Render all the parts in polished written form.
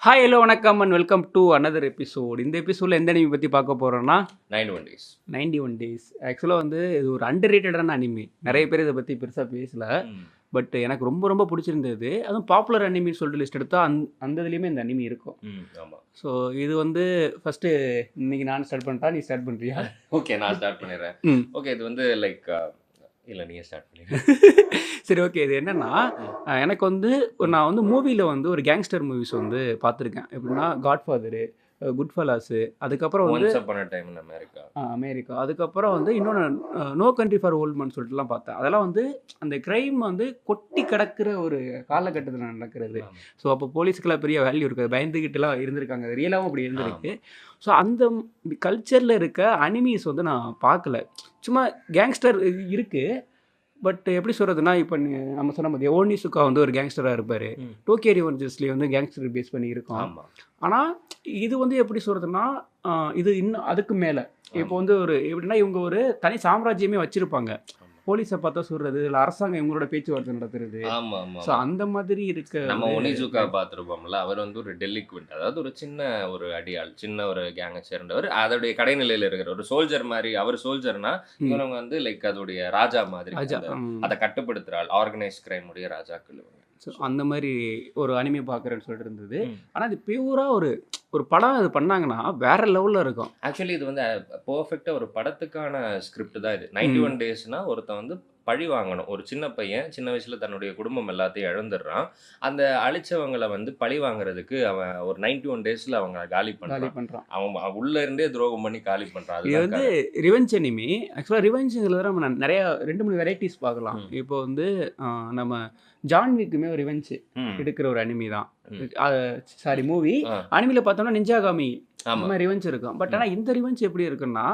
Hi hello வணக்கம் and welcome to another episode. இந்த எபிசோடில் எந்த அனிமி பற்றி பார்க்க போகிறோன்னா 91 days. 91 டேஸ். ஆக்சுவலாக வந்து இது ஒரு அண்டர் ரேட்டடான அனிமி. நிறைய பேர் இதை பற்றி பெருசாக பேசல. பட் எனக்கு ரொம்ப ரொம்ப பிடிச்சிருந்தது. அதுவும் பாப்புலர் அனிமின்னு சொல்லிட்டு லிஸ்ட் எடுத்தால் அந்த இதுலேயுமே இந்த அனிமி இருக்கும். ஆமா. ஸோ இது வந்து ஃபஸ்ட்டு இன்னைக்கு நான் ஸ்டார்ட் பண்ணிட்டா நீ ஸ்டார்ட் பண்ணுறியா? ஓகே, நான் ஸ்டார்ட் பண்ணிடுறேன். ஓகே, இது வந்து லைக் இல்லை நீங்கள் ஸ்டார்ட் பண்ணிடுறேன். சரி, ஓகே. இது என்னென்னா எனக்கு வந்து நான் வந்து மூவியில் வந்து ஒரு கேங்ஸ்டர் மூவிஸ் வந்து பார்த்துருக்கேன். எப்படின்னா காட்ஃபாதரு, குட்ஃபெல்லாஸு, அதுக்கப்புறம் வந்து once upon a time in America, அதுக்கப்புறம் வந்து இன்னொன்று no country for old man சொல்லிட்டுலாம் பார்த்தேன். அதெல்லாம் வந்து அந்த க்ரைம் வந்து கொட்டி கிடக்கிற ஒரு காலகட்டத்தில் நடக்கிறது. ஸோ அப்போ போலீஸ்க்கெல்லாம் பெரிய வேல்யூ இருக்காது, பயந்துக்கிட்டுலாம் இருந்திருக்காங்க. அது ரியலாகவும் அப்படி இருந்திருக்கு. ஸோ அந்த கல்ச்சரில் இருக்க அனிமீஸ் வந்து நான் பார்க்கல. சும்மா கேங்ஸ்டர் இருக்குது. பட் எப்படி சொல்கிறதுனா, இப்போ நம்ம சொன்ன மாதிரி ஓனிசுக்கா வந்து ஒரு கேங்ஸ்டராக இருப்பார். டோக்கியோ ரிவெஞ்சர்ஸ்லேயே வந்து கேங்ஸ்டர் பேஸ் பண்ணி இருக்கும். ஆனால் இது வந்து எப்படி சொல்கிறதுனா, இது இன்னும் அதுக்கு மேலே. இப்போ வந்து ஒரு எப்படின்னா இவங்க ஒரு தனி சாம்ராஜ்யமே வச்சுருப்பாங்க. போலீஸை பார்த்தா சொல்கிறது, இல்லை அரசாங்கம் இவங்களோட பேச்சுவார்த்தை நடத்துறது. ஸோ அந்த மாதிரி இருக்க நம்ம ஒனிசுக்கா பார்த்துருப்போம்ல, அவர் வந்து ஒரு டெலிக்வெண்ட், அதாவது ஒரு சின்ன ஒரு அடியாள், சின்ன ஒரு கேங்கை சேர்ந்தவர், அதோடைய கடைநிலையில் இருக்கிற ஒரு சோல்ஜர் மாதிரி. அவர் சோல்ஜர்னா இவங்க வந்து லைக் அதோடைய ராஜா மாதிரி, அதை கட்டுப்படுத்துகிறாள், ஆர்கனைஸ் கிரைம் உடைய ராஜாக்கள். ஸோ அந்த மாதிரி ஒரு அனிமே பார்க்குறேன்னு சொல்லிட்டு இருந்தது. ஆனால் அது பியூராக ஒரு படம் அது பண்ணாங்கன்னா வேற லெவலில் இருக்கும். ஆக்சுவலி இது வந்து பர்ஃபெக்டாக ஒரு படத்துக்கான ஸ்கிரிப்ட் தான் இது. 91 டேஸ்னா ஒருத்தன் வந்து பழி வாங்கணும். ஒரு சின்ன பையன் சின்ன வயசுல தன்னுடைய குடும்பம் எல்லாத்தையும் இழந்துடுறான். அந்த அழிச்சவங்களை வந்து பழி வாங்குறதுக்கு அவன் ஒரு 91 டேஸ்ல அவங்க காலி பண்றான். அவன் உள்ள இருந்தே துரோகம் பண்ணி காலி பண்றான். இது வந்து ரிவெஞ்ச் அனிமி. ஆக்சுவலாக ரிவெஞ்சுங்கிறத நம்ம நிறைய 2-3 வெரைட்டிஸ் பார்க்கலாம். இப்போ வந்து நம்ம ஜான்விக்குமே ஒரு ரிவெஞ்ச் எடுக்கிற ஒரு அனிமி தான். Sorry, movie. அனிமில பார்த்தோம்னா நிஞ்சாகாமி அந்த மாதிரி ரிவெஞ்ச் இருக்கும். பட் ஆனால் இந்த ரிவெஞ்ச் எப்படி இருக்குன்னா,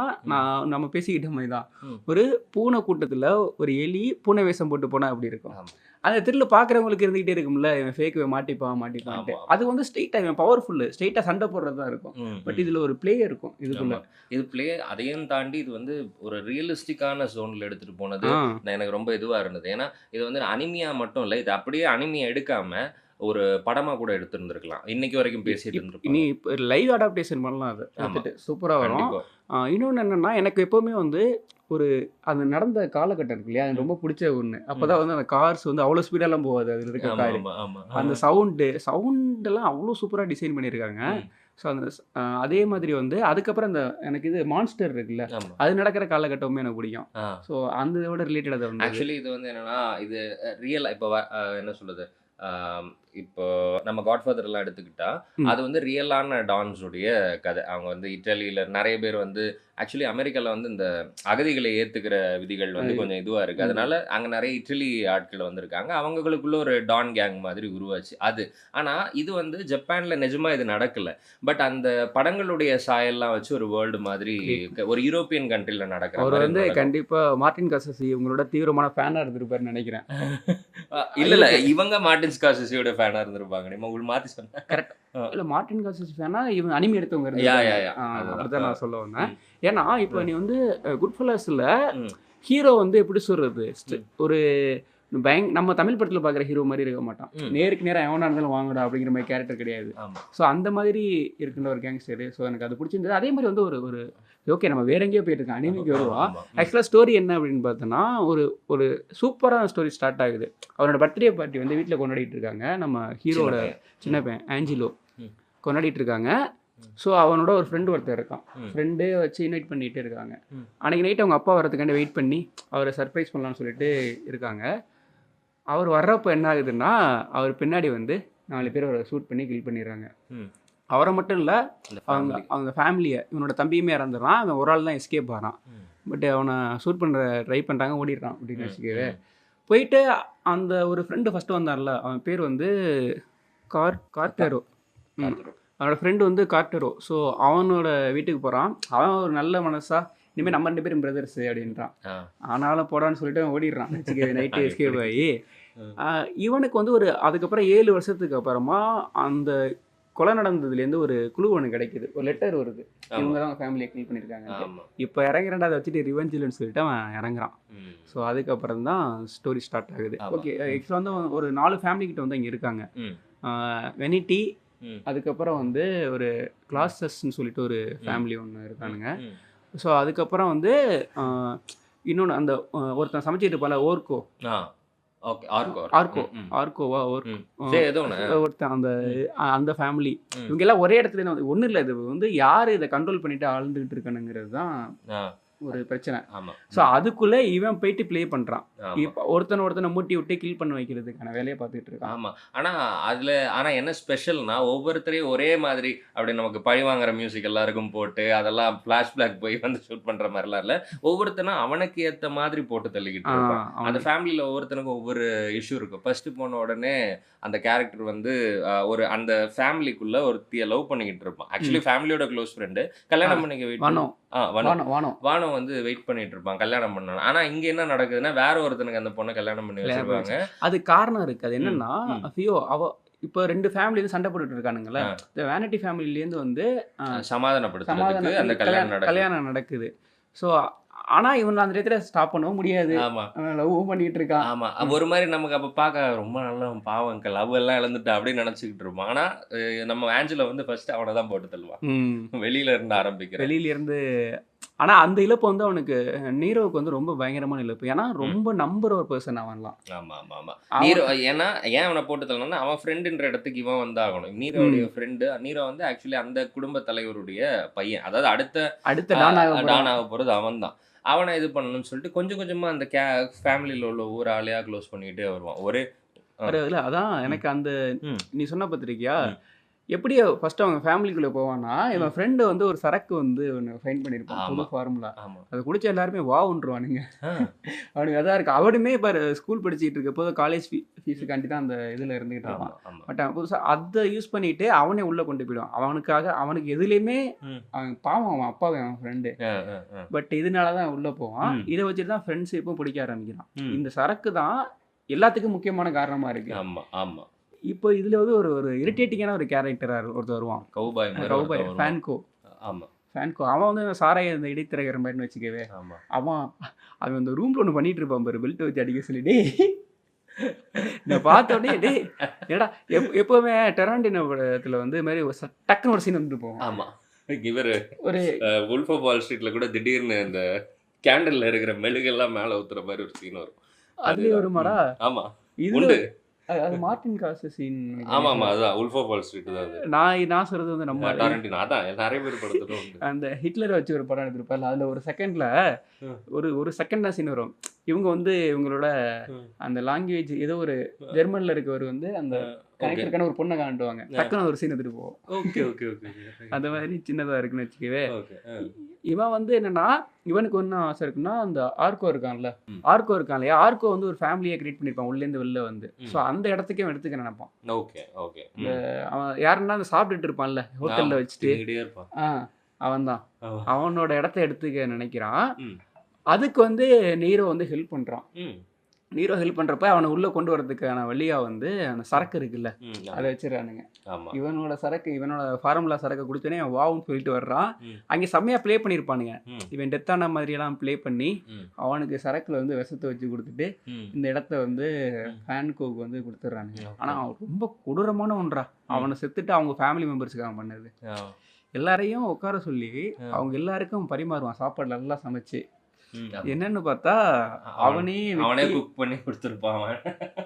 நம்ம பேசிக்கிட்ட மாதிரி தான். ஒரு பூனை கூட்டத்தில் ஒரு எலி பூனை வேஷம் போட்டு போனால் அப்படி இருக்கும். அந்த த்ரில் பார்க்குறவங்களுக்கு இருந்துகிட்டே இருக்கும்ல, இவன் ஃபேக் மாட்டிப்பான்ட்டு. அது வந்து ஸ்ட்ரெயிட்டாக இவன் பவர்ஃபுல்லு, ஸ்ட்ரெயிட்டாக சண்டை போடுறது தான் இருக்கும். பட் இதில் ஒரு பிளே இருக்கும். இது பிளே அதையும் தாண்டி இது வந்து ஒரு ரியலிஸ்டிக்கான ஜோனில் எடுத்துகிட்டு போனது எனக்கு ரொம்ப இதுவாக இருந்தது. ஏன்னா இது வந்து அனிமியா மட்டும் இல்லை, இது அப்படியே அனிமியா எடுக்காமல் ஒரு படமாக கூட எடுத்துருந்துருக்கலாம். இன்னைக்கு வரைக்கும் பேசிட்டு இருந்திருக்கோம். நீ இப்போ லைவ் அடாப்டேஷன் பண்ணலாம், அதை எடுத்துட்டு சூப்பராக வரும். இன்னொன்று என்னென்னா, எனக்கு எப்போவுமே வந்து ஒரு அது நடந்த காலகட்டம் இருக்கு இல்லையா, அது ரொம்ப பிடிச்ச ஒன்று. அப்போ தான் வந்து அந்த கார்ஸ் வந்து அவ்வளோ ஸ்பீடெல்லாம் போகாது. அதில் இருக்க கார், அந்த சவுண்டெல்லாம் அவ்வளோ சூப்பராக டிசைன் பண்ணியிருக்காங்க. ஸோ அந்த அதே மாதிரி வந்து அதுக்கப்புறம் இந்த எனக்கு இது மான்ஸ்டர் இருக்குல்ல, அது நடக்கிற காலகட்டமே எனக்கு பிடிக்கும். ஸோ அந்த இதோட ரிலேட்டட் வந்து ஆக்சுவலி இது வந்து என்னென்னா, இது ரியல். இப்போ என்ன சொல்கிறது, இப்போ நம்ம காட்ஃபாதர்லாம் எடுத்துக்கிட்டா அது வந்து ரியலான டான்ஸுடைய கதை. அவங்க வந்து இட்டாலியில் நிறைய பேர் வந்து ஆக்சுவலி அமெரிக்காவில் வந்து இந்த அகதிகளை ஏற்றுக்கிற விதிகள் வந்து கொஞ்சம் இதுவாக இருக்குது. அதனால அங்கே நிறைய இட்டலி ஆட்கள் வந்திருக்காங்க. அவங்களுக்குள்ள ஒரு டான் கேங் மாதிரி உருவாச்சு அது. ஆனால் இது வந்து ஜப்பானில் நிஜமாக இது நடக்கலை. பட் அந்த படங்களுடைய சாயல்லாம் வச்சு ஒரு வேர்ல்டு மாதிரி ஒரு யூரோப்பியன் கண்ட்ரியில் நடக்கிற அவர் வந்து கண்டிப்பாக மார்டின் காசசி இவங்களோட தீவிரமான ஃபேனாக இருந்திருப்பாருன்னு நினைக்கிறேன். இல்லை, இவங்க மார்டின் ஸ்கார்செஸியோட ஃபேனாக இருந்திருப்பாங்க. நீங்க உங்களுக்கு மாற்றி சொன்னேன். கரெக்ட். இல்லை, மார்டின் காசசி ஃபேனா இவங்க அனிமி எடுத்தவங்க அதுதான் நான் சொல்ல வந்தேன். ஏன்னா இப்போ நீ வந்து குட்ஃபெல்லாஸில் ஹீரோ வந்து எப்படி சொல்கிறது, ஒரு நம்ம தமிழ் படத்தில் பார்க்குற ஹீரோ மாதிரி இருக்க மாட்டான். நேருக்கு நேரம் எவனா இருந்தாலும் வாங்கடா அப்படிங்கிற மாதிரி கேரக்டர் கிடையாது. ஸோ அந்த மாதிரி இருக்கின்ற ஒரு கேங்ஸ்டரு. ஸோ எனக்கு அது பிடிச்சிருந்தது. அதே மாதிரி வந்து ஒரு ஓகே, நம்ம வேற எங்கேயோ போயிட்டு இருக்கோம், அனிமிக்கு வருவோம். ஆக்சுவலாக ஸ்டோரி என்ன அப்படின்னு பார்த்தோன்னா, ஒரு சூப்பரான ஸ்டோரி ஸ்டார்ட் ஆகுது. அவனோட பர்த்டே பார்ட்டி வந்து வீட்டில் கொண்டாடிட்டு இருக்காங்க. நம்ம ஹீரோட சின்ன பையன் ஆஞ்சிலோ கொண்டாடிட்டு இருக்காங்க. ஸோ அவனோட ஒரு ஃப்ரெண்டு ஒருத்தர் இருக்கான். ஃப்ரெண்டே வச்சு இன்வைட் பண்ணிகிட்டே இருக்காங்க. அன்றைக்கி நைட் அவங்க அப்பா வரதுக்காண்டி வெயிட் பண்ணி அவரை சர்ப்ரைஸ் பண்ணலான்னு சொல்லிட்டு இருக்காங்க. அவர் வர்றப்போ என்ன ஆகுதுன்னா, அவர் பின்னாடி வந்து 4 பேர் அவரை ஷூட் பண்ணி கில் பண்ணிடுறாங்க. அவரை மட்டும் இல்லை, அவங்க ஃபேமிலியை, இவனோட தம்பியுமே இறந்துடுறான். அவன் ஒரு ஆள் தான் எஸ்கேப் ஆகிறான். பட் அவனை ஷூட் பண்ணுற ட்ரை பண்ணுறாங்க, ஓடிடுறான் அப்படின்னு வச்சுக்கவே. போயிட்டு அந்த ஒரு ஃப்ரெண்டு ஃபஸ்ட்டு வந்தார்ல, அவன் பேர் வந்து கார்டரோ. அவனோட ஃப்ரெண்டு வந்து கார்டரோ. ஸோ அவனோட வீட்டுக்கு போகிறான். அவன் ஒரு நல்ல மனசா, இனிமேல் நம்ம 2 பேரும் பிரதர்ஸு அப்படின்றான். ஆனாலும் போடான்னு சொல்லிட்டு அவன் ஓடிடுறான் வச்சுக்கவே. நைட்டு எஸ்கேப் ஆகி இவனுக்கு வந்து அதுக்கப்புறம் 7 வருஷத்துக்கு அப்புறமா அந்த கொலை நடந்ததுலேருந்து ஒரு குழு ஒன்று கிடைக்குது. ஒரு லெட்டர் வருது, இவங்க தான் ஃபேமிலியை கில் பண்ணியிருக்காங்க. இப்போ இறங்குறேன்டா, அதை வச்சுட்டு ரிவெஞ்சில்னு சொல்லிட்டு அவன் இறங்குறான். ஸோ அதுக்கப்புறம் தான் ஸ்டோரி ஸ்டார்ட் ஆகுது. ஓகே, ஆக்சுவலாக வந்து ஒரு 4 ஃபேமிலி கிட்ட வந்து இங்கே இருக்காங்க. வெனிட்டி, அதுக்கப்புறம் வந்து ஒரு கிளாஸஸ்ன்னு சொல்லிட்டு ஒரு ஃபேமிலி ஒன்று இருக்கானுங்க. ஸோ அதுக்கப்புறம் வந்து இன்னொன்று அந்த ஒருத்தன் சமைச்சிட்டு இருப்பால ஓர்கோ. ஓகே. ஆர்கோவா ஏதோ ஒன்று. ஒருத்தன் அந்த அந்த ஃபேமிலி இவங்க எல்லாம் ஒரே இடத்துல ஒன்றும் இல்லை. இது வந்து யார் இதை கண்ட்ரோல் பண்ணிட்டு ஆழ்ந்துகிட்டு இருக்கானுங்கிறது தான் ஒரு பிரச்சனை. ஸோ அதுக்குள்ள இவன் போயிட்டு ப்ளே பண்றான். இப்போ ஒருத்தனை மூட்டி விட்டு கில் பண்ண வைக்கிறதுக்கான வேலையை பார்த்துட்டு இருக்கான். ஆமா. ஆனா என்ன ஸ்பெஷல்னா ஒவ்வொருத்தரையும் ஒரே மாதிரி அப்படி நமக்கு பழி வாங்குற மியூசிக் எல்லாருக்கும் போட்டு அதெல்லாம் ஃபிளாஷ்பேக் போய் வந்து ஷூட் பண்ற மாதிரிலாம் இல்ல. ஒவ்வொருத்தனும் அவனுக்கு ஏத்த மாதிரி போட்டு தள்ளிக்கிட்டு இருப்பான். அந்த ஃபேமிலியில ஒவ்வொருத்தனுக்கும் ஒவ்வொரு இஷ்யூ இருக்கும். ஃபர்ஸ்ட் போன உடனே அந்த கேரக்டர் வந்து ஒரு அந்த ஃபேமிலிக்குள்ள ஒருத்திய லவ் பண்ணிக்கிட்டு இருப்பான். ஆக்சுவலி ஃபேமிலியோட க்ளோஸ் ஃப்ரெண்டு கல்யாணம் பண்ணிக்க வெயிட் வானம் வந்து வெயிட் பண்ணிட்டு இருப்பான் கல்யாணம் பண்ணணும். ஆனா இங்க என்ன நடக்குதுன்னா வேற ஒருத்தனுக்கு அந்த பொண்ணை கல்யாணம் பண்ணி வச்சிருப்பாங்க. அது காரணம் இருக்கு. அது என்னன்னா இப்போ 2 ஃபேமிலி சண்டை போட்டுட்டு இருக்கானுங்களே. இந்த வேனிட்டி ஃபேமிலிலேருந்து வந்து சமாதானப்படுத்துறதுக்கு அந்த கல்யாணம் நடக்குது. ஸோ ஆனா இவன் அந்த இடத்துல ஸ்டாப் பண்ணவும் முடியாது. லவ் பண்ணிட்டு இருக்கான். ஆமா. ஒரு மாதிரி நமக்கு அப்ப பார்க்க ரொம்ப நல்ல பாவம் லவ் எல்லாம் இழந்துட்டா அப்படின்னு நினைச்சுக்கிட்டு இருப்போம். ஆனா நம்ம ஆஞ்சல வந்து ஃபர்ஸ்ட் அவனை தான் போட்டு தள்ளுவான். வெளியில இருந்து ஆரம்பிக்கிறேன். வெளியில இருந்து. ஆனா அந்த இழப்பு வந்து அவனுக்கு நீரோவுக்கு வந்து ரொம்ப பயங்கரமான இழப்பு. ஏன்னா ரொம்ப நம்புற ஒரு பர்சன் அவன்லாம். ஆமா. நீரோ ஏன்னா ஏன் அவனை போட்டு தள்ளணும்னா அவன் ஃப்ரெண்டுன்ற இடத்துக்கு இவன் வந்தாகணும். நீரோடைய ஃப்ரெண்டு. நீரோ வந்து ஆக்சுவலி அந்த குடும்ப தலைவருடைய பையன். அதாவது அடுத்த டான் ஆக போறது அவன் தான். அவனை இது பண்ணணும்னு சொல்லிட்டு கொஞ்சம் கொஞ்சமா அந்த ஃபேமிலியில உள்ள ஒவ்வொரு ஆளையா க்ளோஸ் பண்ணிக்கிட்டே வருவான். அதான் எனக்கு அந்த நீ சொன்ன பத்திரிக்கையா எப்படி ஃபர்ஸ்ட் அவங்க ஃபேமிலிக்குள்ள போவான்னா இவன் ஃப்ரெண்டு வந்து ஒரு சரக்கு வந்து ஒன்று ஃபைன் பண்ணியிருப்பான். புது ஃபார்முலா. அதை குடிச்ச எல்லாருமே வாவுன்றுவானுங்க. அவனுக்கு அதான் இருக்கு. அவனுமே இப்போ ஸ்கூல் படிச்சுட்டு இருக்க போது காலேஜ் ஃபீஸுக்காண்டி தான் அந்த இதில் இருந்துகிட்டு இருப்பான். பட் அவன் புதுசாக அதை யூஸ் பண்ணிட்டு அவனே உள்ளே கொண்டு போயிடுவான். அவனுக்கு எதுலேயுமே அவன் பாவம் அவன் அப்பாவே அவன் ஃப்ரெண்டு. பட் இதனால தான் உள்ளே போவான். இதை வச்சுட்டு தான் ஃப்ரெண்ட்ஷிப்பும் பிடிக்க ஆரம்பிக்கிறான். இந்த சரக்கு தான் எல்லாத்துக்கும் முக்கியமான காரணமாக இருக்கு. ஆமாம். இப்போ இதுல வந்து ஒரு இரிட்டேட்டிங்கான ஒரு கேரக்டரா ஒருத்தர் வருவான். கௌபாய் ஃபேன்கோ. அவன் வந்து சாராய இந்த இடைத்திரைக்கிற மாதிரின்னு வச்சுக்கவே. அவன் அந்த ரூம்ல ஒன்று பண்ணிட்டு இருப்பான் பாரு, பெல்ட் வச்சு அடிக்க சொல்லி. டே நான் பார்த்த உடனே டே ஏடா எப்பவுமே டெராண்டினோ படத்துல வந்து மாதிரி டக்குன்னு ஒரு சீன் வந்துட்டு போவோம். ஆமா. இவர் ஒரு வுல்ஃப் ஆஃப் வால் ஸ்ட்ரீட்ல கூட திடீர்னு இந்த கேண்டல்ல இருக்கிற மெழுகெல்லாம் மேல ஊத்துற மாதிரி ஒரு சீன் வரும். அதுலயே வருமாடா? ஆமா. இது அது மார்ட்டின் கார்சீன். ஆமா அதான் வுல்ஃப் ஆஃப் வால் ஸ்ட்ரீட் தான் அது. நான் சொல்றது வந்து நம்ம டாரண்டினோ. அதான் நிறைய பேர் படத்துல அந்த ஹிட்லரை வச்சு ஒரு படம் எடுத்திருப்பாரு. அதுல ஒரு செகண்ட்ல ஒரு செகண்ட் தான் சீன் வரும். இவங்க வந்து இவங்களோட அந்த லாங்குவேஜ் ஏதோ ஒரு ஜெர்மன்ல இருக்கவர் வந்து அந்த கனெக்டருக்கான ஒரு பொண்ணை காட்டுவாங்க. டக்குன்னு ஒரு சீன் எடுத்துட்டு போவோம். அந்த மாதிரி சின்னதா இருக்குன்னு வச்சுக்கவே. இவன் வந்து என்னன்னா இவனுக்கு ஒன்றும் ஆசை இருக்குன்னா அந்த ஆர்கோ இருக்கான்ல. ஆர்கோ வந்து ஒரு ஃபேமிலியை கிரியேட் பண்ணிருப்பான் உள்ளேருந்து வெளில வந்து. ஸோ அந்த இடத்துக்கே அவன் எடுத்துக்க நினைப்பான். அவன் யாருன்னா அந்த சாப்பிட்டுட்டு இருப்பான்ல ஹோட்டல்ல வச்சுட்டு. அவன் தான் அவனோட இடத்த எடுத்துக்க நினைக்கிறான். அதுக்கு வந்து நீரோ வந்து ஹெல்ப் பண்றான். நீரோ ஹெல்ப் பண்றப்ப அவனை உள்ள கொண்டு வரதுக்கான வழியா வந்து அந்த சரக்கு இருக்குல்ல அதை வச்சிடறானுங்க. இவனோட ஃபார்முலா சரக்கை குடிச்சோன்னே அவன் வாவுன்னு சொல்லிட்டு வர்றான். அங்கே செம்மையா ப்ளே பண்ணியிருப்பானுங்க. இவன் டெத்தான மாதிரி எல்லாம் ப்ளே பண்ணி அவனுக்கு சரக்குல வந்து விஷத்தை வச்சு கொடுத்துட்டு இந்த இடத்த வந்து ஃபேன்கோக்கு வந்து கொடுத்துட்றானுங்க. ஆனா அவன் ரொம்ப கொடூரமான ஒன்றா. அவனை செத்துட்டு அவங்க ஃபேமிலி மெம்பர்ஸுக்கு அவன் பண்ணது. எல்லாரையும் உட்கார சொல்லி அவங்க எல்லாருக்கும் பரிமாறுவான் சாப்பாடு நல்லா சமைச்சு. என்னன்னு பார்த்தா அவனே குக் பண்ணி கொடுத்துருப்பான்.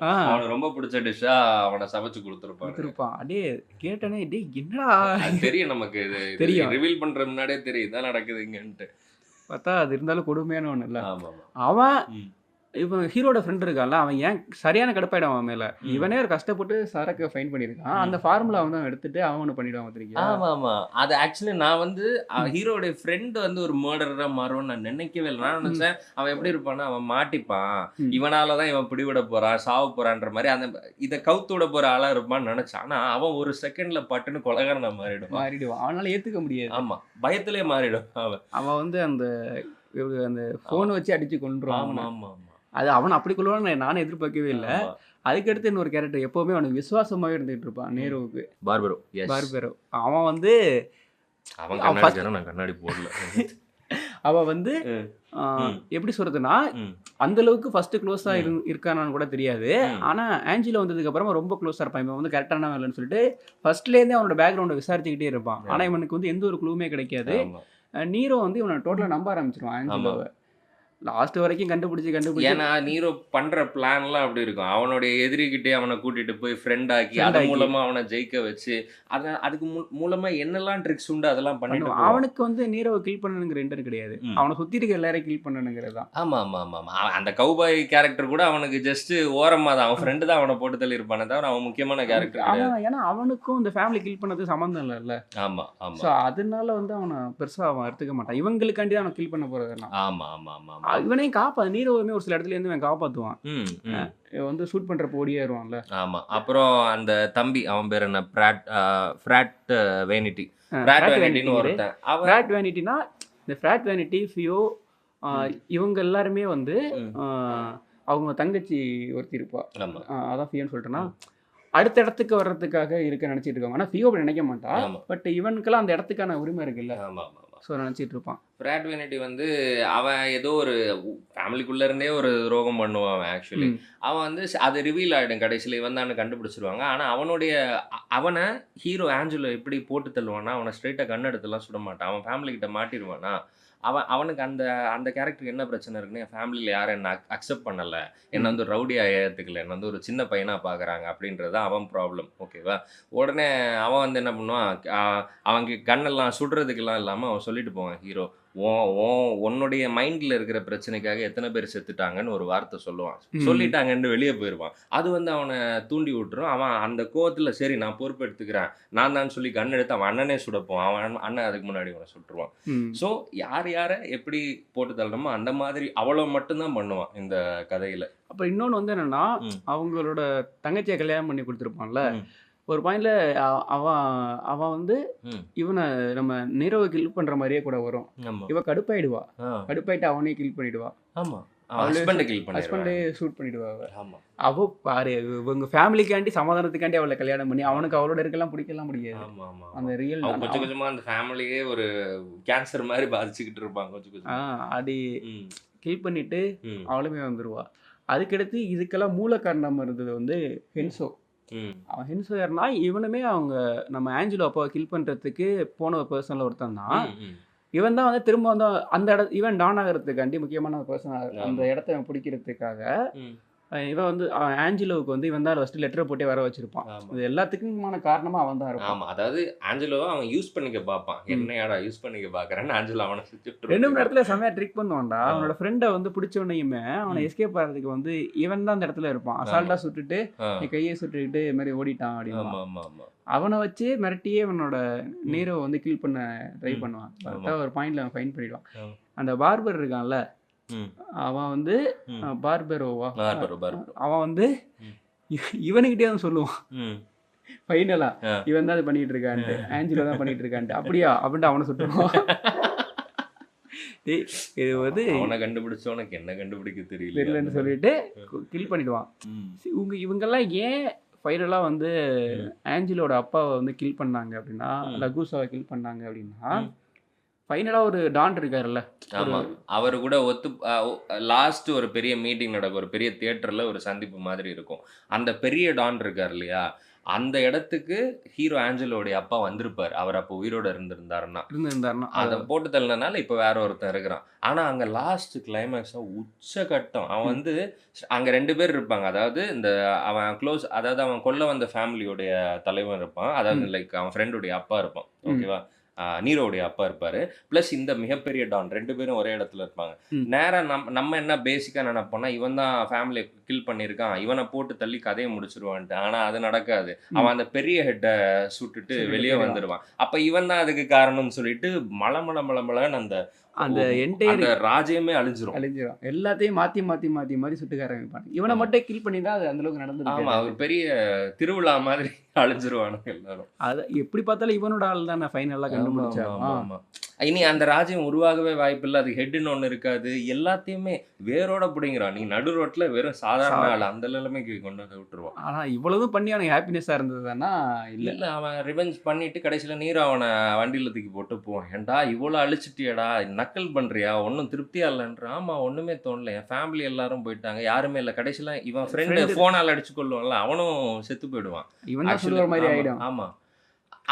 அவனுக்கு ரொம்ப பிடிச்ச டிஷ்ஷா அவனை சமைச்சு கொடுத்துருப்பான். அடே கேட்டனே டே என்னடா தெரியும் நமக்கு. இது தெரியும், ரிவீல் பண்ற முன்னாடியே தெரியும் இதான் நடக்குதுங்கன்ட்டு. பார்த்தா அது இருந்தாலும் கொடுமையான ஒண்ணு இல்ல. அவன் இவன் ஹீரோட ஃப்ரெண்ட் இருக்கான்ல, அவன் ஏன் சரியான கடுப்பாயிடும் அவன் மேல. இவனே ஒரு கஷ்டப்பட்டு சரக்கு ஃபைன் பண்ணியிருக்கான். அந்த ஃபார்முலா வந்து அவன் எடுத்துட்டு அவனு பண்ணிடுவான் தெரியுமா? ஆமா. அது ஆக்சுவலி நான் வந்து ஹீரோட ஃப்ரெண்ட் வந்து ஒரு மர்டரா மாறும்னு நான் நினைக்கவே இல்லை. நான் நினைச்சேன் அவன் எப்படி இருப்பான்னா அவன் மாட்டிப்பான், இவனாலதான் இவன் பிடிவிட போறான், சாவ போறான்ற மாதிரி அந்த இதை கவுத்து விட போற ஆளா இருப்பான்னு நினைச்சான். ஆனா அவன் ஒரு செகண்ட்ல பட்டுன்னு கொலகாரனா மாறிடுவான். அவனால ஏத்துக்க முடியாது. ஆமா, பயத்திலே மாறிடும். அவன் வந்து அந்த போன் வச்சு அடிச்சு கொண்டுருவான். ஆமா. அது அவன் அப்படி கொள்வான்னு நானும் எதிர்பார்க்கவே இல்லை. அதுக்கடுத்து இன்னொரு கேரக்டர் எப்பவுமே அவனுக்கு விசுவாசமாவே இருந்துகிட்டு இருப்பான் நேருவுக்கு. பார்பெரோ. அவன் வந்து கண்ணாடி போடல. அவன் வந்து எப்படி சொல்றதுன்னா அந்த அளவுக்கு ஃபர்ஸ்ட் க்ளோஸா இருக்கானான்னு கூட தெரியாது. ஆனா ஆஞ்சிலோ வந்ததுக்கு அப்புறமா ரொம்ப க்ளோஸா இருப்பான். இவன் வந்து கரெக்டான வேலைன்னு சொல்லிட்டு ஃபர்ஸ்ட்ல இருந்தே அவனோட பேக்ரவுண்டை விசாரிச்சுக்கிட்டே இருப்பான். ஆனா இவனுக்கு வந்து எந்த ஒரு க்ளூமே கிடைக்காது. நீரோ வந்து இவனை டோட்டலா நம்ப ஆரம்பிச்சிருவான் ஆஞ்சிலோவை. லாஸ்ட் வரைக்கும் கண்டுபிடிச்சு ஏன்னா நீரோ பண்ற பிளான்லாம் அப்படி இருக்கும். அவனுடைய எதிரிகிட்டே அவனை கூட்டிட்டு போய் ஃப்ரெண்ட் ஆக்கி அதன் மூலமா அவனை ஜெயிக்க வச்சு அதுக்கு மூலமா என்னெல்லாம் ட்ரிக்ஸ் உண்டு அதெல்லாம் பண்ணிட்டு அவனுக்கு வந்து நீரோவை கில் பண்ணணுங்கிற இன்டர் கிடையாது. அவனை சுத்தி இருக்க எல்லாரையும் கில் பண்ணணுங்கிறது தான். ஆமா ஆமா ஆமா ஆமா. அந்த கவுபாய் கேரக்டர் கூட அவனுக்கு ஜஸ்ட் ஓரமா தான் அவன் ஃப்ரெண்டு தான் அவனை போட்டு தள்ளி இருப்பானே தவிர அவன் முக்கியமான கேரக்டர். ஏன்னா அவனுக்கும் இந்த ஃபேமிலி கில் பண்ணது சம்மந்தம் இல்லைல்ல. ஆமா ஆமா. ஸோ அதனால வந்து அவனை பெருசா அவன் எடுத்துக்க மாட்டான். இவங்களுக்காண்டி தான் அவனை கில் பண்ண போறதுலாம். ஆமா ஆமா ஆமா. இவனையும் நீரோவுமே ஒரு சில இடத்துல இருந்து இவன் காப்பாத்துவான். வந்து ஷூட் பண்றப்ப ஓடியாருவான்ல. ஆமா. அப்புறம் அந்த தம்பி அவன் பேர் என்ன ஃப்ராட் வேனிட்டி. ஃப்ராட் வேனிட்டினா இந்த ஃப்ராட் வேனிட்டி ஃபியோ இவங்க எல்லாருமே வந்து அவங்க தங்கச்சி ஒருத்தி இருப்பா. அதான் ஃபியோன்னு சொல்லிட்டேன்னா அடுத்த இடத்துக்கு வர்றதுக்காக இருக்க நினைச்சிட்டு இருக்காங்க. ஆனா ஃபியோ அப்படி நினைக்க மாட்டா. பட் இவனுக்கெல்லாம் அந்த இடத்துக்கான உரிமை இருக்குல்ல. ஸோ நினச்சிட்டு இருப்பான். ஃப்ராட் வேனிட்டி வந்து அவன் ஏதோ ஒரு ஃபேமிலிக்குள்ளே இருந்தே ஒரு துரோகம் பண்ணுவான். அவன் ஆக்சுவலி அவன் வந்து அது ரிவீல் ஆகிடும் கடைசியில் இவன் தான் கண்டுபிடிச்சிருவாங்க. ஆனால் அவனை ஹீரோ ஆஞ்சலோ எப்படி போட்டு தள்ளுவான்னா அவனை ஸ்ட்ரெயிட்டாக கண் எடுத்துலாம் சுட மாட்டான். அவன் ஃபேமிலிக்கிட்ட மாட்டிடுவானா. அவனுக்கு அந்த கேரக்டருக்கு என்ன பிரச்சனை இருக்குன்னு என் ஃபேமிலியில் யாரும் என்ன அக்செப்ட் பண்ணலை, என்னை வந்து ரவுடியாக ஏற்றுக்கல, என்னை வந்து ஒரு சின்ன பையனாக பார்க்குறாங்க அப்படின்றது அவன் ப்ராப்ளம். ஓகேவா. உடனே அவன் வந்து என்ன பண்ணுவான், அவங்க கண்ணெல்லாம் சுடுறதுக்கெல்லாம் இல்லாமல் அவன் சொல்லிட்டு போவான் ஹீரோ, உன்னுடைய மைண்டில் இருக்கிற பிரச்சனைக்காக எத்தனை பேர் செத்துட்டாங்கன்னு ஒரு வார்த்தை சொல்லுவான். சொல்லிட்டாங்கன்னு வெளியே போயிடுவான். அது வந்து அவனை தூண்டி விட்டுரும். அவன் அந்த கோவத்தில் சரி நான் பொறுப்பு எடுத்துக்கிறேன் நான் தான் சொல்லி கண் எடுத்து அவன் அண்ணனே சுடப்போம். அவன் அண்ணன் அதுக்கு முன்னாடி அவனை சுட்டுருவான். ஸோ யாரை எப்படி போட்டு தள்ளணுமோ அந்த மாதிரி அவ்வளோ மட்டும்தான் பண்ணுவான் இந்த கதையில். அப்போ இன்னொன்று வந்து என்னன்னா அவங்களோட தங்கச்சியை கல்யாணம் பண்ணி கொடுத்துருப்பான்ல. ஒரு பாயிண்ட்ல அவன் வந்து இவனை நம்ம நீரோவை கில் பண்ற மாதிரியே கூட வரும். இவ கடுப்பாயிட்டு அவனே கில் பண்ணிடுவா. ஷூட் பண்ணிடுவா. அவ பாரு இவங்க ஃபேமிலிக்காண்டி சமாதானத்துக்காண்டி அவளை கல்யாணம் பண்ணி அவனுக்கு அவளோட இருக்கலாம் பிடிக்கலாம் முடியாது. அந்த ரியல் கொஞ்சம் கொஞ்சமா அந்த ஃபேமிலியே ஒரு கேன்சர் மாதிரி பாதிச்சுக்கிட்டு இருப்பாங்க. கொஞ்சம் கொஞ்சம் அடி கில் பண்ணிட்டு அவளுமே வந்துருவா. அதுக்கடுத்து இதுக்கெல்லாம் மூல காரணம் இருந்தது வந்து ஹென்சோ. அவன் ஹென்சோ யாருன்னா இவனுமே அவங்க நம்ம ஆஞ்சலோ அப்பாவை கில் பண்றதுக்கு போன பர்சன்ல ஒருத்தன் தான். இவன் தான் வந்து திரும்ப வந்து அந்த இவன் டான் ஆகிறதுக்காண்டி முக்கியமான பர்சன் அந்த இடத்த பிடிக்கிறதுக்காக இவன் வந்து ஆஞ்சலோவுக்கு வந்து இவன் தான் ஃபர்ஸ்ட் லெட்டர் போட்டே வர வச்சிருப்பான். இது எல்லாத்துக்குமான காரணமா அவன் தான் இருப்பான். ஆமா. அதாவது ஆஞ்சலோவை அவன் யூஸ் பண்ணிக்க பார்ப்பான். என்னையாடா யூஸ் பண்ணிக்க பாக்குறேன்னு ஆஞ்சலோ அவனை சுத்திட்டு ரெண்டு மணி நேரத்துல செமையா ட்ரிக் பண்ணுவான்டா. அவனோட ஃப்ரெண்டை வந்து பிடிச்சவனையுமே அவனை எஸ்கேப் ஆகிறதுக்கு வந்து இவன் தான் அந்த இடத்துல இருப்பான். அசால்ட்டா சுட்டுட்டு கையை சுட்டுக்கிட்டு இது மாதிரி ஓடிட்டான் அப்படின்னு அவனை வச்சு மிரட்டியே அவனோட நீரோ வந்து கில் பண்ண ட்ரை பண்ணுவான். ஒரு பாயிண்ட்ல அவன் ஃபைன் பண்ணிடுவான். அந்த பார்பர் இருக்கான்ல அவன் வந்து பார்பரோவா அவன் வந்து இவனுக்கிட்டே தான் சொல்லுவான் ஃபைனலா இவன் தான் அது பண்ணிட்டு இருக்கான்ட்டு, ஆஞ்சலோ தான் பண்ணிட்டு இருக்கான்ட்டு. அப்படியா அப்படின்ட்டு அவனை சுட்டுவான். இது வந்து அவனை கண்டுபிடிச்ச உனக்கு என்ன கண்டுபிடிக்க தெரியலன்னு சொல்லிட்டு கில் பண்ணிடுவான். இவங்கெல்லாம் ஏன் ஃபைனலாக வந்து ஆஞ்சலோட அப்பாவை வந்து கில் பண்ணாங்க அப்படின்னா, லகூசாவை கில் பண்ணாங்க அப்படின்னா, ஃபைனலாக ஒரு டான் இருக்காருல்ல. ஆமாம். அவர் கூட லாஸ்ட் ஒரு பெரிய மீட்டிங் நடக்கும். ஒரு பெரிய தியேட்டரில் ஒரு சந்திப்பு மாதிரி இருக்கும். அந்த பெரிய டான் இருக்கார் இல்லையா, அந்த இடத்துக்கு ஹீரோ ஆஞ்சலோடைய அப்பா வந்திருப்பார். அவர் அப்போ உயிரோட இருந்திருந்தாருன்னா அதை போட்டு தள்ளனால இப்போ வேற ஒருத்தன் இருக்கிறான். ஆனால் அங்கே லாஸ்ட் கிளைமேக்ஸ் உச்சகட்டம். அவன் வந்து அங்கே 2 பேர் இருப்பாங்க. அதாவது இந்த அவன் க்ளோஸ், அதாவது அவன் கொல்ல வந்த ஃபேமிலியோடைய தலைவன் இருப்பான். அதாவது லைக் அவன் ஃப்ரெண்டுடைய அப்பா இருப்பான். ஓகேவா. நீரோடைய அப்பா இருப்பாரு. பிளஸ் இந்த மிகப்பெரிய டான் 2 பேரும் ஒரே இடத்துல இருப்பாங்க. நேரம் நம்ம என்ன பேசிக்கா நினைப்போம்னா இவன் தான் ஃபேமிலியை கில் பண்ணியிருக்கான், இவனை போட்டு தள்ளி கதையை முடிச்சிருவான்ட்டு. ஆனா அது நடக்காது. அவன் அந்த பெரிய ஹெட்டை சுட்டுட்டு வெளியே வந்துடுவான். அப்ப இவன் தான் அதுக்கு காரணம்னு சொல்லிட்டு மலமலன்னு அந்த என்டையர் ராஜ்யமே அழிஞ்சிரும். எல்லாத்தையும் மாத்தி சுட்டுக்கார வைப்பாங்க. இவனை மட்டும் கில் பண்ணி தான் அது அந்த அளவுக்கு நடந்துருக்கு. ஆமா, ஒரு பெரிய திருவிழா மாதிரி அழிஞ்சிருவானுங்க எல்லாரும். அதை எப்படி பார்த்தாலும் இவனோட ஆள் தானே ஃபைனலா கண்டுபிடிச்சான். இனி அந்த ராஜ்யம் உருவாகவே வாய்ப்பில்லை. அது ஹெட்னு ஒண்ணு இருக்காது. எல்லாத்தையுமே வேரோட புடிங்கிறான். நீ நடு ரோட்ல வெறும் சாதாரண ஆள் அந்த நிலைமைக்கு கொண்டு வந்து விட்டுருவான். ஆனா இவ்வளவும் பண்ணி அவனுக்கு ஹாப்பினஸா இருந்ததுன்னா இல்ல. இல்ல அவன் ரிவெஞ்ச் பண்ணிட்டு கடைசியில நீர் அவனை வண்டியில தூக்கி போட்டு போவான். ஏன்டா இவ்வளோ அழிச்சிட்டியடா, நக்கல் பண்றியா, ஒன்றும் திருப்தியா இல்லைன்ற. ஆமா ஒண்ணுமே தோணல, என் ஃபேமிலி எல்லாரும் போயிட்டாங்க, யாருமே இல்லை. கடைசியில இவன் ஃப்ரெண்டு ஃபோனால் அடிச்சு கொள்ளுவான்ல, அவனும் செத்து போயிடுவான். இவன் தான் சொல்லுற மாதிரி ஆயிடும். ஆமா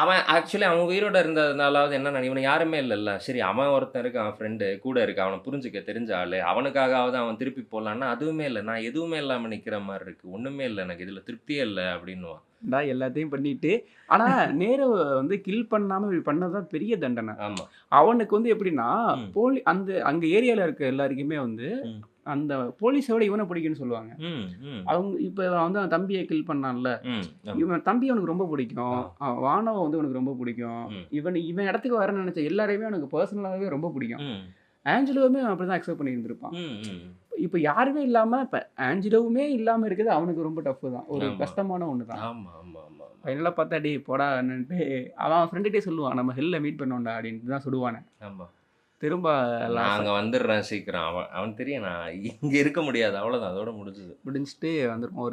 அவன் ஆக்சுவலி அவன் உயிரோட இருந்ததுனாலாவது என்ன இவனை யாருமே இல்லைல்ல. சரி அவன் ஒருத்தன் இருக்கு, அவன் ஃப்ரெண்டு கூட இருக்கு, அவனை புரிஞ்சுக்க தெரிஞ்ச ஆளு, அவனுக்காகவாவது அவன் திருப்பி போடலான்னா அதுவுமே இல்லை. நான் எதுவுமே இல்லாமல் நிற்கிற மாதிரி இருக்கு, ஒன்றுமே இல்லை, எனக்கு இதில் திருப்தியே இல்லை அப்படின்னுவான். எல்லாத்தையும் பண்ணிட்டு ஆனா நேரு வந்து கில் பண்ணாம இப்படி பண்ணதான் பெரிய தண்டனை. ஆமா அவனுக்கு வந்து எப்படின்னா அந்த அங்க ஏரியால இருக்க எல்லாருக்குமே வந்து அந்த போலீஸை விட இவனை பிடிக்கும்னு சொல்லுவாங்க. அவங்க இப்ப வந்து அவன் தம்பியை கில் பண்ணான்ல, இவன் தம்பி அவனுக்கு ரொம்ப பிடிக்கும், வானவ வந்து அவனுக்கு ரொம்ப பிடிக்கும், இவன் இடத்துக்கு வர நினைச்ச எல்லாரையுமே அவனுக்கு பர்சனலாவே ரொம்ப பிடிக்கும். ஆஞ்சலோவுமே அப்படிதான் அக்செப்ட் பண்ணி இருந்திருப்பான். இப்ப யாருமே இல்லாம இப்ப ஆஞ்சலோவுமே இல்லாம இருக்குது அவனுக்கு ரொம்ப டஃப் தான், ஒரு கஷ்டமான ஒண்ணுதான். ஃபைனலாக பார்த்தா டே போடா என்னன்ட்டு அவன் ஃப்ரெண்டுகிட்டே சொல்லுவான், நம்ம ஹெல்ல மீட் பண்ணோம்டா அப்படின்ட்டு தான் சொல்லுவானே. திரும்ப நாங்க வந்துடுறேன் சீக்கிரம். அவன் தெரியும் நான் இங்க இருக்க முடியாது, அவ்வளவுதான், அதோட முடிஞ்சுட்டு வந்துருப்போம்.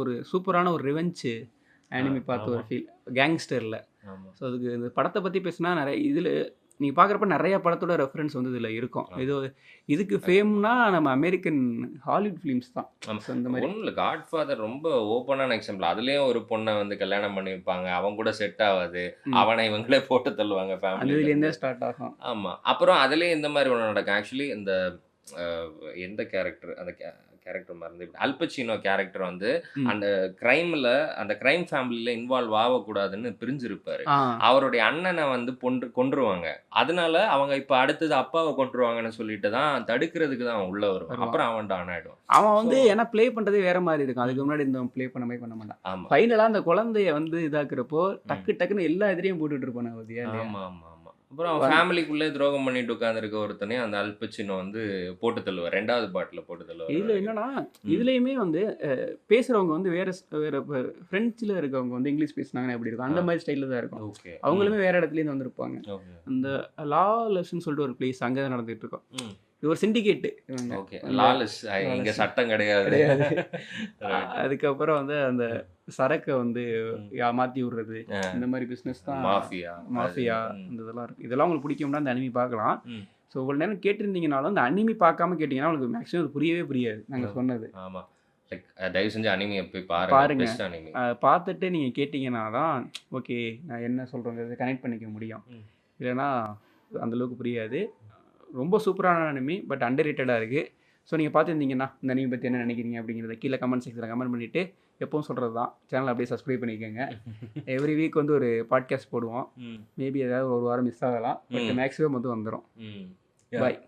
ஒரு சூப்பரான ஒரு ரிவெஞ்ச் அனிமி பார்த்து ஒரு ஃபீல் கேங்ஸ்டரில். ஸோ அதுக்கு இந்த படத்தை பற்றி பேசினா நிறைய இதில் நீங்கள் பார்க்குறப்ப நிறைய படத்தோட ரெஃபரன்ஸ் வந்து இதில் இருக்கும். இதுக்கு ஃபேம்னா நம்ம அமெரிக்கன் ஹாலிவுட் ஃபிலிம்ஸ் தான். இந்த மாதிரி ஒன்றும் இல்லை, காட்ஃபாதர் ரொம்ப ஓப்பனான எக்ஸாம்பிள். அதுலேயும் ஒரு பொண்ணை வந்து கல்யாணம் பண்ணி வைப்பாங்க, அவங்க கூட செட் ஆகாது, அவனை இவங்களே போட்டு தள்ளுவாங்க ஃபேமிலிலேருந்தே ஸ்டார்ட் ஆகும். ஆமாம், அப்புறம் அதுலேயும் இந்த மாதிரி ஒன்று நடக்கும். ஆக்சுவலி இந்த எந்த கேரக்டர், அந்த கேரக்டர் மறந்து, அல்பச்சினோ கேரக்டர் வந்து அந்த கிரைம் ஃபேமிலியில இன்வால்வ் ஆகக்கூடாதுன்னு பிரிஞ்சிருப்பாரு. அவருடைய அண்ணனை வந்து கொன்றுவாங்க. அதனால அவங்க இப்ப அடுத்தது அப்பாவை கொன்றுவாங்கன்னு சொல்லிட்டு தான் தடுக்கிறதுக்கு தான் உள்ள வருவான். அப்புறம் அவன் டான் ஆயிடும். அவன் வந்து ஏன்னா பிளே பண்றதே வேற மாதிரி இருக்கும். அதுக்கு முன்னாடி இந்த பிளே பண்ண மாட்டான். ஃபைனலா அந்த குழந்தைய வந்து இதாக்குறப்போ டக்குன்னு எல்லா எதிரையும் போட்டுட்டு இருப்பானு. ஆமா ஆமா ஆமா. அப்புறம் அவன் ஃபேமிலிக்குள்ளே துரோகம் பண்ணிட்டு உட்காந்துருக்க ஒருத்தனையும் அந்த அல்பச்சினோ வந்து போட்டு தள்ளுவார், 2வது பாட்டில் போட்டு தள்ளுவார். இதில் என்னன்னா இதுலேயுமே வந்து பேசுகிறவங்க வந்து வேற ஃப்ரெண்ட்ஸில் இருக்கவங்க வந்து இங்கிலீஷ் பேசினாங்கன்னா எப்படி இருக்கும் அந்த மாதிரி ஸ்டைலில் தான் இருக்கும். அவங்களுமே வேற இடத்துலேருந்து வந்திருப்பாங்க. அந்த லா லெஸ்ன்னு சொல்லிட்டு ஒரு பிளேஸ் அங்கே தான் நடந்துகிட்டு இருக்கோம். இது ஒரு சிண்டிகேட்டு. இங்க சட்டம் கிடையாது. அதுக்கப்புறம் வந்து அந்த சரக்கை வந்து மாற்றி விடுறது, இந்த மாதிரி பிஸ்னஸ் தான் மாஃபியா இந்த இதெல்லாம் இருக்குது. இதெல்லாம் உங்களுக்கு பிடிக்கும்னா அந்த அனிமி பார்க்கலாம். ஸோ இவ்வளோ நேரம் கேட்டிருந்தீங்கனாலும் அந்த அனிமி பார்க்காம கேட்டிங்கன்னா உங்களுக்கு மேக்ஸிமம் அது புரியவே புரியாது நாங்கள் சொன்னது. ஆமாம், தயவு செஞ்சு அனிமியை போய் பாருங்க. பார்த்துட்டு நீங்கள் கேட்டிங்கன்னா தான் ஓகே நான் என்ன சொல்கிறேங்கிறது கனெக்ட் பண்ணிக்க முடியும். இல்லைன்னா அந்தளவுக்கு புரியாது. ரொம்ப சூப்பரான அனிமி, பட் அண்டர் ரேட்டடாக இருக்குது. ஸோ நீங்கள் பார்த்துருந்தீங்கன்னா இந்த அனிமி பற்றி என்ன நினைக்கிறீங்க அப்படிங்கிறத கீழே கமெண்ட் செக்ஷனில் கமெண்ட் பண்ணிவிட்டு எப்பவும் சொல்கிறது தான் சேனல் அப்படியே சப்ஸ்கிரைப் பண்ணிக்கோங்க. எவ்ரி வீக் வந்து ஒரு பாட்காஸ்ட் போடுவோம். மேபி ஏதாவது ஒரு வாரம் மிஸ் ஆகலாம், பட் மேக்ஸிமம் வந்து வந்துடும். பாய்.